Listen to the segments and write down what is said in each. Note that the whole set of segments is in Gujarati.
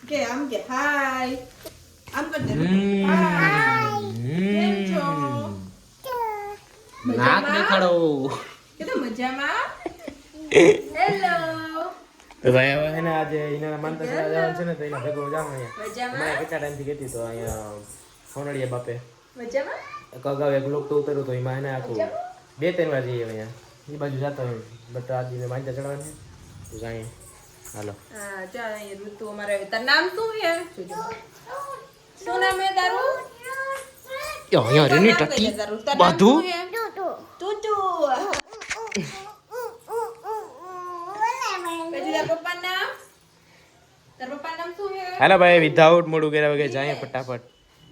કે આમ કે હાય આમ કરજે હાય કેમ છો નાક દેખાડો કેતો મજામાં હેલો તો ભાઈ હવે એને આજે એના માનતા જવાનું છે ને તો એના ભેગો જાવ અહીંયા મજામાં કેટલા ટાઈમથી કહેતી તો અહીંયા સોનડિયા બાપે મજામાં અગાઉ એક લોક તો ઉતર્યું તો એમાં એને આખું 2-3 વાર જઈએ અહીંયા એ બાજુ જતા હોય બટ આજે માનતા ચડવાની તો જાય હાલો હા ચાલ અહીંયા ઋતુ અમારે તારું નામ શું છે શું નામ છે તારું યો રેની ટટી બધું ટુટુ પછી તારા પપ્પાનું નામ શું છે હાલો ભાઈ વિધાઉટ મોડું કર્યા વગર જાય ફટાફટ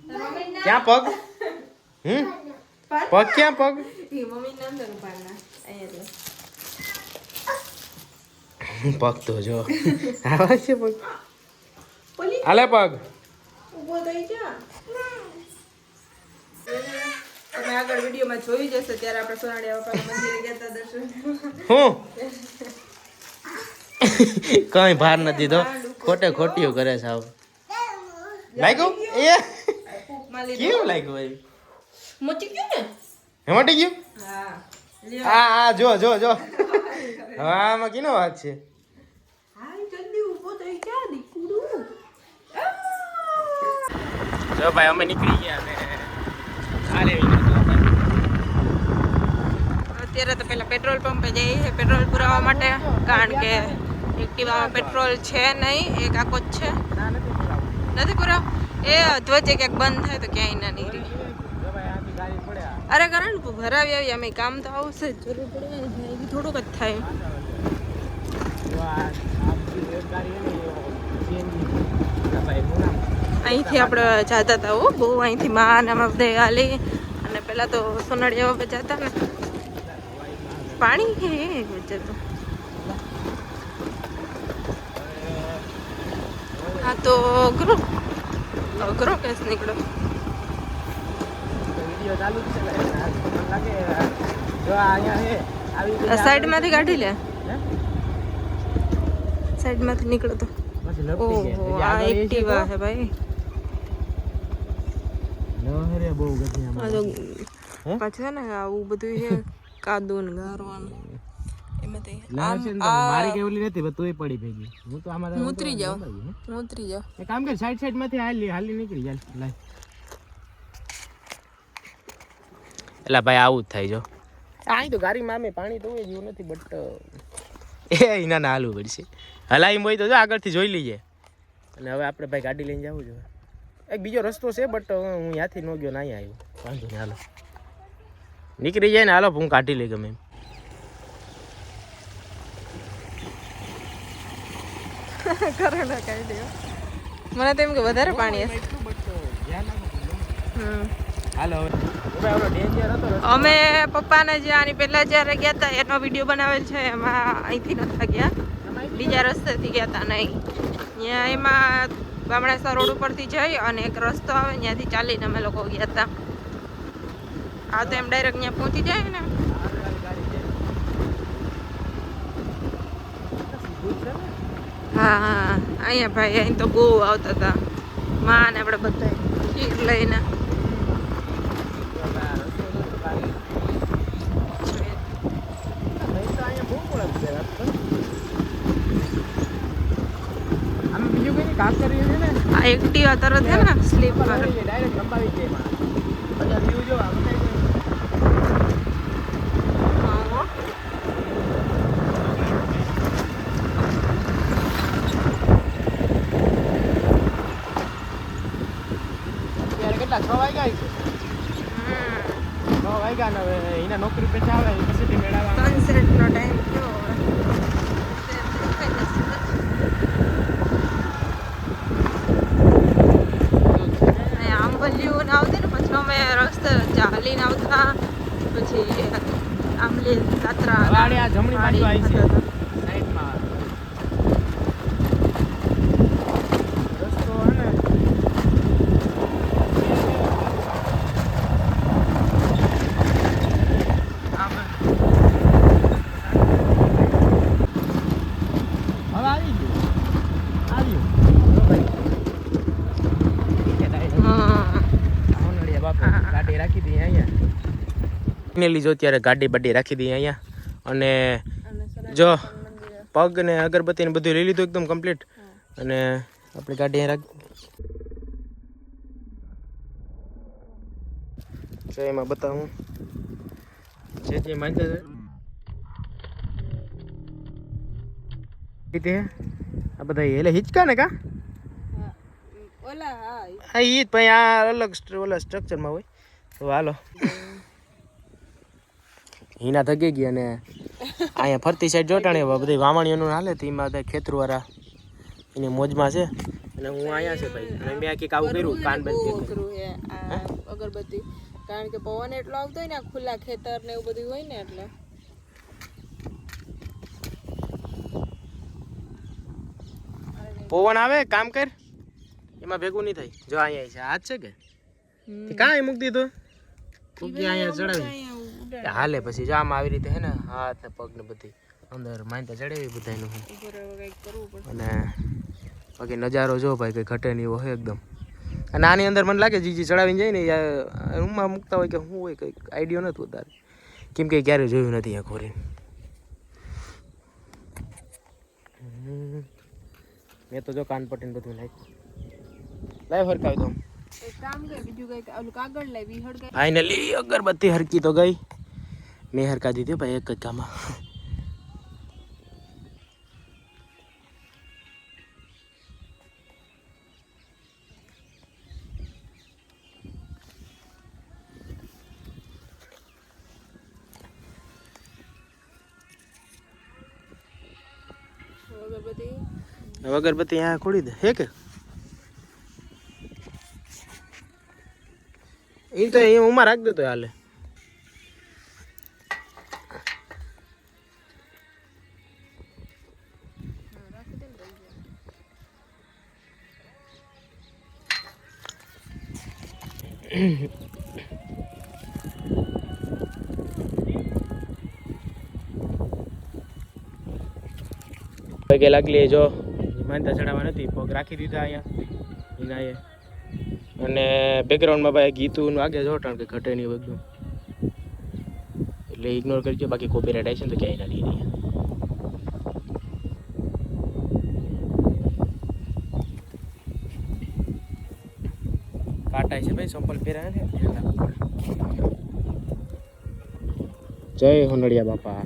તારા મમ્મીનું નામ ક્યાં પગ પગ ક્યાં પગ એ મમ્મીનું નામ તારું પાડના અહીંયા પગ તો જો આવે છે પગ પોલી હાલે પગ ઉભો થઈ જા તમે આગળ વિડીયોમાં જોઈ જશે ત્યારે આપણે સોનાડિયા બાપાના મંદિરે ગયા હતા દર્શન હું કઈ ભાર નથી તો ખોટે ખોટિયું કરે છે આવ લાગ્યું એ ફૂંકમાં લીધું કેવું લાગ્યું ભાઈ મોચી ગયું ને હેમાટી ગયું હા આ જો જો જો હવે આમાં કીનો વાત છે હાય જલ્દી ઉભો થઈ જા દીકુડું જો ભાઈ અમે નીકળી ગયા ને હાલે અત્યારે તો પેલા પેટ્રોલ પંપે જઈએ છે પેટ્રોલ પુરાવવા માટે કારણ કે એક્ટિવામાં પેટ્રોલ છે નહીં એક આખો જ છે નથી પુરાવ એ ધ્વજે ક્યાંક બંધ થાય તો ક્યાંય ના નીકળી અરે કારણ ભરાવી આવી અમે કામ તો આવશે જ જરૂર પડે ને થોડુંક જ થાય અહીંથી આપણે જતા હતા બહુ અહીંથી માં ને આમાં બધા હાલી અને પેલા તો સોનાડિયા બાબા જતા ને પાણી હે વચ્ચે તો હા તો અઘરો કેસ નીકળો સાઈડમાંથી કાઢી લે સાઈડમાંથી નીકળો તો ઓહો આ એક્ટિવા હે ભાઈ આ તો પાછું છે ને આવું બધું છે કાદુ ને ગારવાનું એમાંથી મારી કેવલી નથી પણ તોય પડી ભેગી હું તો આમાં ઉતરી જાવ એક કામ કર સાઈડ માંથી હાલી નીકળી જાય લાય એલા ભાઈ આવું જ થાય જો અહીં તો ગાડીમાં અમે પાણી તો હોય જેવું નથી બટ એ એના ના હાલવું પડશે હલાઈ હોય તો જો આગળથી જોઈ લઈએ અને હવે આપણે ભાઈ ગાડી લઈને જવું જોઈએ એક બીજો રસ્તો છે બટ હું ત્યાંથી ન ગયો ના આવ્યો વાંધો નહીં હાલો નીકળી જાય ને હાલો હું કાઢી લઈ ગમે એમ કરો ના કાઢી દેવો મને તો એમ કે વધારે પાણી હશે હાલો અમે પપ્પાને જે આની પહેલા જ્યારે ગયા હતા એનો વિડીયો બનાવેલ છે એમાં અહીંથી નતા ગયા બીજા રસ્તેથી ગયા હતા નહીં ત્યાં એમાં બામણાસા રોડ ઉપરથી જઈ અને એક રસ્તો આવે ત્યાંથી ચાલીને અમે લોકો ગયા હતા આ તો એમ ડાયરેક્ટ ત્યાં પહોંચી જાય ને હા હા અહીંયા ભાઈ અહીં તો બહુ આવતા હતા માં ને આપણે બધા ખીર લઈને આ એક્ટિવા તરત હે ને સ્લીપ પર કેટલા 6 વાગ્યા છે 6 વાગ્યા ને હવે એના નોકરી પેચા આવે પછી મેળાવા સનસેટ નો ટાઈમ થયો આંબલિયું ને આવતી ને પછી અમે રસ્તે ચાલીને આવતા પછી આંબલી કાતરા વાડી આ જમણી બાજુ આવી છે સાઈડમાં રસ્તો હે ને હવે આવી ગયું ફાઇનલી જો અત્યારે ગાડી બાડી રાખી દઈએ અહીંયા અને જો પગ ને અગરબત્તી ને બધું લઈ લીધું એકદમ કમ્પ્લીટ અને આપણી ગાડી અહીંયા રાખી જો એમાં બતાવું જે માનતા છે આ બધા એટલે હિચકા ને કા ઓલા હા ઈ જ ભાઈ આ અલગ ઓલા સ્ટ્રક્ચરમાં હોય તો હાલો હિના થકી ગઈ અને અહીંયા ફરતી સાઈડ જોટાણી બધી વાવણીઓનું હાલે તો એમાં બધા ખેતરવાળા એની મોજમાં છે અને હું અહીંયા છે ભાઈ અને મેં કંઈક આવું કર્યું કાન બંધ અગરબત્તી કારણ કે પવન એટલો આવતો હોય ને ખુલ્લા ખેતર ને એવું બધું હોય ને એટલે પવન આવે કામ કર એમાં ભેગું નહીં થાય જો અહીંયા છે હાથ છે કે કાંઈ મૂકી દીધું મૂકી અહીંયા ચડાવી હાલે પછી જો આમાં આવી રીતે હે ને હાથ ને પગ ને બધી અંદર માનતા ચડાવી બધાનું અને બાકી નજારો જો ભાઈ કંઈ ઘટે નહીં એવો હોય એકદમ અને આની અંદર મને લાગે જીજી ચડાવીને જાય ને રૂમમાં મૂકતા હોય કે શું હોય કંઈક આઈડિયો નથી વધારે કેમ કે ક્યારેય જોયું નથી અહીંયા ખોરીને મેં તો જો કાનપટ્ટીને બધું નાખ્યું લાય હરકાવી દઉં એક કામ કર બીજું કઈક ઓલું કાગળ લાવી હળગાઈ ફાઇનલી અગરબત્તી હરકી તો ગઈ મેં હરકા દીધી ભાઈ એક જ કામમાં અગરબત્તી यहाँ खोड़ी दे है के इन तो ये उमा रख दे तो हाले પગે લાગલી જો માનતા ચડાવવા નથી પગ રાખી દીધા અહીંયા એના એ અને બેકગ્રાઉન્ડમાં ભાઈ ગીતું વાગે જો કારણ કે ઘટે નહીં બધું એટલે ઇગ્નોર કરજો બાકી કોપીરાઇટ આવશે ને તો ક્યાંય ના લઈએ કાટાય છે ભાઈ સંપલ પહેર્યા ને જય હોનડિયા બાપા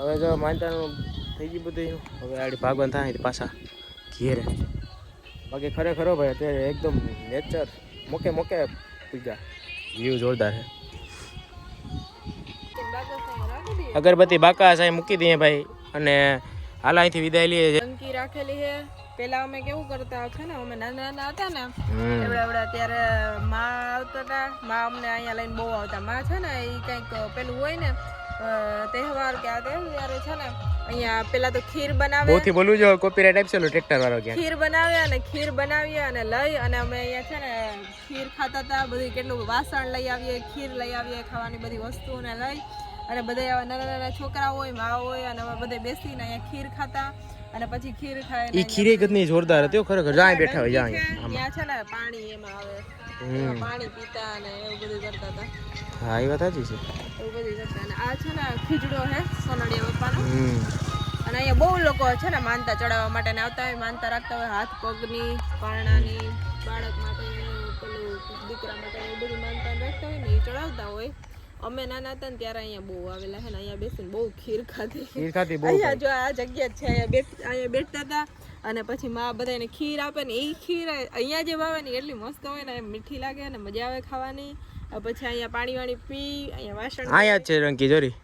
હવે જો માનતાનું થઈ ગયું બધું હવે આડી ભાગવાન થાય પાછા ઘેરે બાકી ખરેખર ભાઈ અત્યારે એકદમ નેચર મોકે મોકે પૂજા વ્યૂ જોરદાર છે અગરબત્તી બાકા સાહેબ મૂકી દઈએ ભાઈ અને હાલ અહીંથી વિદાય લઈએ ટંકી રાખેલી છે પેલા અમે કેવું કરતા છે ને અમે નાના નાના હતા ને એવડા ત્યારે માં આવતા હતા માં અમને અહીંયા લઈને બહુ આવતા માં છે ને એ કંઈક પેલું હોય ને તહેવાર કે આ ત્યારે છે ને અહીંયા પેલા તો ખીર બનાવે બહુથી બોલું જો કોપીરાઇટ આપશે ટ્રેક્ટર વાળો કે ખીર બનાવે અને ખીર બનાવીએ અને લઈ અને અમે અહીંયા છે ને ખીર ખાતા હતા બધી કેટલું વાસણ લઈ આવીએ ખીર લઈ આવીએ ખાવાની બધી વસ્તુઓને લઈ અને બધા આવા નાના નાના છોકરા હોય મા હોય અને અમે બધે બેસીને અહીંયા ખીર ખાતા અને પછી ખીર ખાય ઈ ખીરે ગતની જોરદાર હતી ખરેખર જાય બેઠા હોય જાય ત્યાં છે ને પાણી એમાં આવે પાણી પીતા અને એવું બધું કરતા હતા હા એ વાત સાચી છે એવું બધું કરતા અને આ છે ને ખીજડો હે સોનડિયા બાપાનો અને અહીંયા બહુ લોકો છે ને માનતા ચડાવવા માટે ને આવતા હોય માનતા રાખતા હોય હાથ પગની પારણાની બાળક માટે પેલું દીકરા માટે એવું બધું માનતા રાખતા હોય ને એ ચડાવતા હોય અમે નાના હતા ને ત્યારે અહીંયા બહુ આવેલા છે ને અહીંયા બેસીને બહુ ખીર ખાધી બહુ અહીંયા જો આ જગ્યા છે અહીંયા બેઠતા હતા અને પછી માં બધાને ખીર આપે ને એ ખીર અહીંયા જે ભાવે ને એટલી મસ્ત હોય ને એમ મીઠી લાગે ને મજા આવે ખાવાની પછી અહીંયા પાણી વાણી પી અહીંયા વાસણ અહીંયા જ છે રંકી જોરી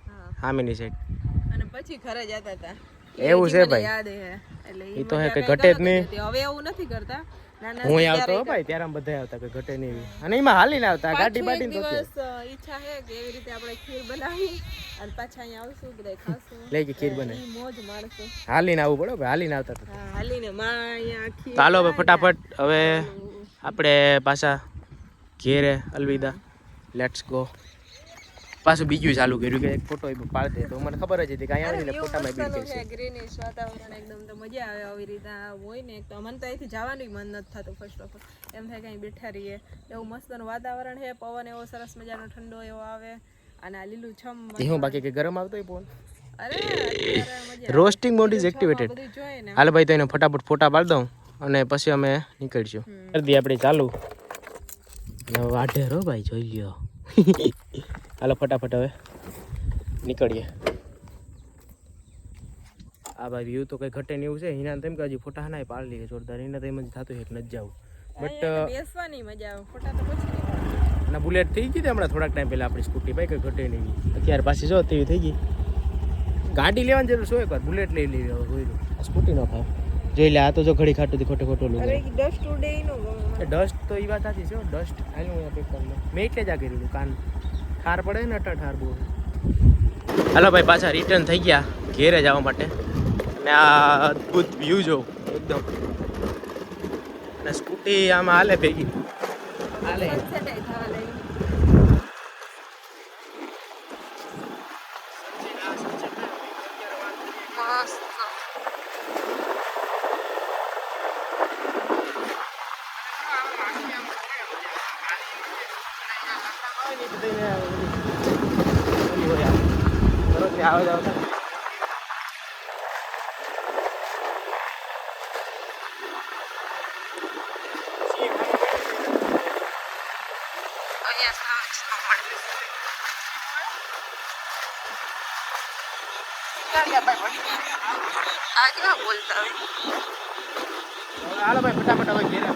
હામીની સાઈડ અને પછી ઘરે જતા હતા એવું છે ભાઈ યાદ હે એટલે એ તો હે કે ઘટે જ નહીં હવે એવું નથી કરતા નાના હું અહીં આવતો હો ભાઈ ત્યારે આમ બધા આવતા કે ઘટે નહીં એવી. અને એમાં હાલીને આવતા ગાડી બાડી તો દિવસ ઈચ્છા છે કે એવી રીતે આપણે ખીર બનાવી અને પાછા અહીંયા આવશું બધા ખાશું લઈ કે ખીર બને ઈ મોજ માણશું હાલીને આવવું પડે ભાઈ હાલીને આવતા હતા. હા હાલીને માં અહીંયા ખીર તો હાલો હવે ફટાફટ હવે આપણે પાછા ઘેરે અલવિદા લેટ્સ ગો. પાછું બીજું ચાલુ કર્યું કે એક ફોટો પાડતે તો મને ખબર જ હતી કે અહીંયા આવીને ફોટામાં બીડ કરશે. ગ્રીનિશ વાતાવરણ એકદમ તો મજા આવે આવી રીતે હોય ને એક તો મને તો અહીંથી જવાનું મન નથી થતું ફર્સ્ટ ઓફ ઓલ એમ થાય કે અહીં બેઠા રહીએ એવું મસ્તનું વાતાવરણ છે પવન એવો સરસ મજાનો ઠંડો એવો આવે અને આ લીલું છમ હું બાકી કે ગરમ આવતો હોય ફોન અરે અત્યારે મજા રોસ્ટિંગ મોડ ઇઝ એક્ટિવેટેડ. બધું જોઈએ ને હાલ ભાઈ તો એને ફટાફટ ફોટા પાડી દઉં અને પછી અમે નીકળીશું. કરી દઈએ આપણે ચાલુ વાઢે રો ભાઈ જોઈ લ્યો. હાલો ફટાફટ હવે નીકળીએ. આ ભાઈ વ્યૂ તો કઈ ઘટે ને એવું છે. હિના તેમ કે હજી ફોટા ના પાડી લઈએ જોરદાર. એને તો એમ જ થતું એક નથી જવું બટ બેસવાની મજા આવે ફોટા તો પછી ના બુલેટ થઈ ગઈ હમણાં થોડાક ટાઈમ પહેલા આપણી સ્કૂટી ભાઈ કઈ ઘટે નહીં. અત્યારે પાછી જો તેવી થઈ ગઈ. ગાડી લેવાની જરૂર શું એકવાર બુલેટ લઈ લેવી હવે જોઈ લો. આ સ્કૂટી ન થાય જોઈ લે. આ તો જો ઘડી ખાટું ખોટે ખોટું લું ડસ્ટ ઉડે નો ડસ્ટ તો એ વાત સાચી છે ડસ્ટ હાલ હું પેક કરી લઉં. મેં એટલે જ આ કર્યું કાન ઠાર પડે ને ઠાર બહુ. હાલો ભાઈ પાછા રિટર્ન થઈ ગયા ઘેરે જવા માટે. અને આ અદ્ભુત વ્યૂ જો એકદમ. અને સ્કૂટી આમાં હાલે ભેગી હાલે. બોલતા હાલો ભાઈ ફટાફટ હવે ઘેરે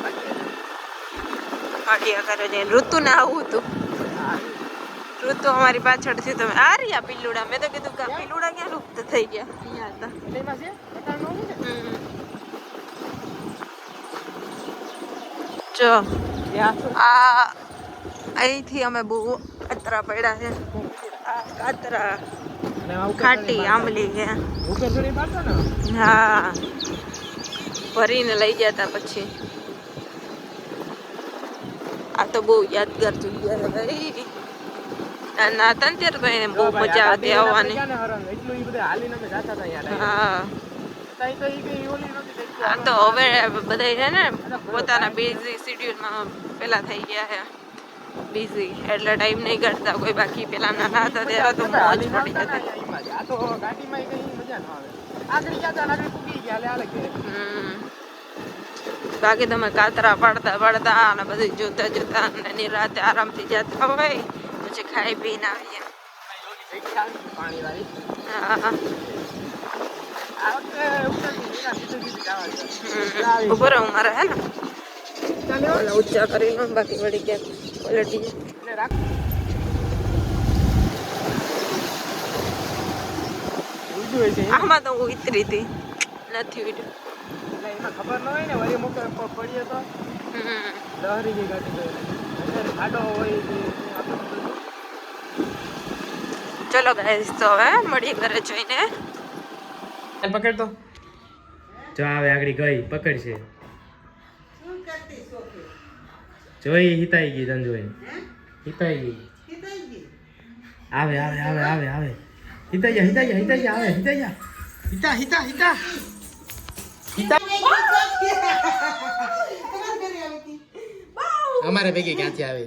પાટિયા કરે છે ઋતુ ને આવું હતું ઋતુ અમારી પાછળથી તમે આ રહ્યા પીલુડા મેં તો કીધું કે પીલુડા ક્યાં લુપ્ત થઈ ગયા અહીંયા હતા જો આ અહીંથી અમે બહુ કાતરા પડ્યા છે આ કાતરા ખાટી આંબલી છે હા ભરીને લઈ ગયા હતા પછી આ તો બહુ યાદગાર જગ્યા છે ભાઈ નાના હતા ને ત્યારે તો એને બહુ મજા આવતી આવવાની હા આ તો હવે બધા છે ને પોતાના બિઝી શેડ્યુલમાં પેલા થઈ ગયા છે બિઝી એટલે ટાઈમ નહીં કરતા કોઈ બાકી પેલા નાના હતા ત્યારે તો મોજ પડી જતી બાકી તમે કાતરા પાડતા પાડતા અને બધું જોતા જોતા અને નિરાતે આરામથી જતા હોય પછી ખાઈ પીને આવીએ ઉપર મારે હે ને ઊંચા કરી લો બાકી વળી ક્યાંક પલટી આમાં તો હું ઉતરી હતી નથી વિડીયો ખબર ન હોય ને વળી મોકે પડીએ તો લહરી ગઈ ગાડી ખાડો હોય. ચલો ગાઈસ તો હવે મળી ઘરે જોઈને પકડ તો જો આવે આગળ ગઈ પકડશે જોઈ હિતાઈ ગઈ તને જોઈ હિતાઈ ગઈ આવે આવે આવે આવે આવે હિતાઈ જા હિતાઈ જા હિતાઈ જા આવે હિતાઈ જા હિતા હિતા હિતા અમારે ભેગી ક્યાંથી આવે